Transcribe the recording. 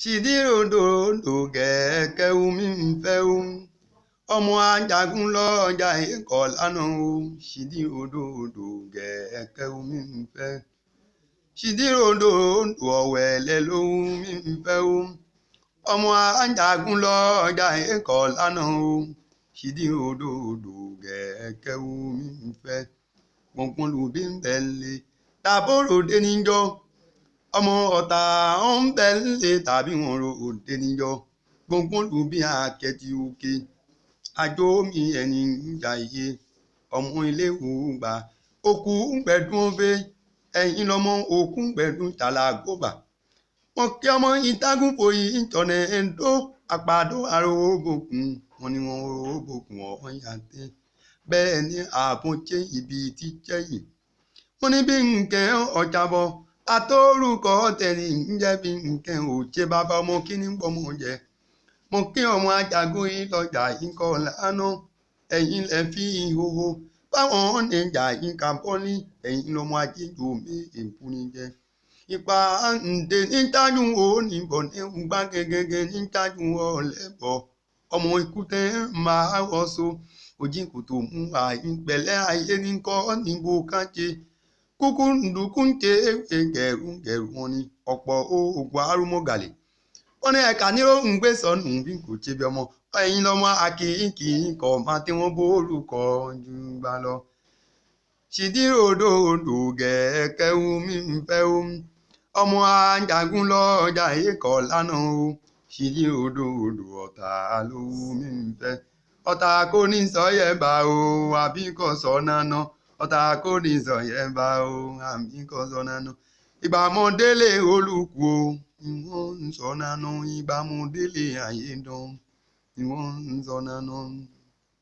Ṣìdíròdòdò kẹ̀kẹ́ omi ń fẹ́ o. Ọmọ ajagun lọ́jà ikọ̀ lánàá o. Ṣìdíròdòdò kẹ̀kẹ́ omi ń fẹ́. Ṣìdíròdòdò ọ̀wẹ̀lẹ̀ lómi ń fẹ́ o. Ọmọ ajagun lọ́jà ikọ̀ lánàá o. Ṣìdíròdòdò kẹ̀kẹ́ omi ń fẹ́. Gbọ̀ngbọ̀n lòbí ń bẹ̀lẹ̀ tàbóròdé níjọ́. Ọmọ ọ̀tá ń bẹ̀lẹ̀ tàbí wọn ròde níjọ́. Gbọ̀ngbọ̀n lòbí àkẹ́tì òkè. Àjò mi ẹni ń jàyè. Ọmọ ilé ògbà òkú gbẹ̀dún ọbẹ̀. Ẹ̀yin lọmọ òkú gbẹ̀dún tàlàgọ́bà. Wọ́n kí ọmọ ìdágún fòyí ìtọ̀nà ẹ̀ńdó àpàdó àròbòkun. Wọ́n ní wọn ròbòkun ọ̀yàtẹ̀. Bẹ́ẹ̀ ni ààbò jẹ́ ibi tí jẹ́ yìí. Wọ́n ní bí nkẹ́ ọ̀jàbọ̀ àtórúkọ tẹ̀lé ń jẹ́ bí nkẹ́ òjé bàbá ọmọ kí ní gbọ́mọ jẹ. Mo kí ọmọ ajagun yìí lọ́jà yìí kọ́ lánàá. Ẹ̀yin lẹ fi ìhòhò báwọn ọ̀nẹ́jà yìí kà bọ́lí. Ẹ̀yin lọmọ ajíjù mi èkúni jẹ. Ipa ǹdè nítájú oníbọ̀ ní ugbá gẹ́gẹ́ nítájú ọ̀lẹ́bọ̀. Ọmọ ikú tẹ́ máa wọ́sọ. Ojí kòtò mú àyín pẹ̀lẹ́ ayé ní kọ́ níbo kájé. Kúkú ndùkú ń tẹ gẹ̀rù wọn ni ọ̀pọ̀ oògùn arúmọ̀gàlè. Wọ́n ní ẹ̀ka ní òun gbé sọnù bí kò ṣe bí ọmọ. Ẹ̀yin lọ́mọ akínkì kọ̀ máa tí wọ́n bórúkọ jù gbà lọ. Ṣìdíròdòdò kẹ̀kẹ́ omi ń fẹ́ o. Ọmọ ajagun lọ́jà ikọ̀ lánàá o. Ṣìdíròdòdò ọ̀tá lómi ń fẹ́. Ọ̀tá kò ní sọ̀yẹ̀ bá o àbí kò sọ nánà. Ọ̀tá kò ní sọ̀yẹ̀ bá o àbí kò sọ nánà. Ìgbà mọ délé olùkú o. Ìwọ̀n ń sọ nánà. Ìgbà mọ délé ayé dán. Ìwọ̀n ń sọ nánà.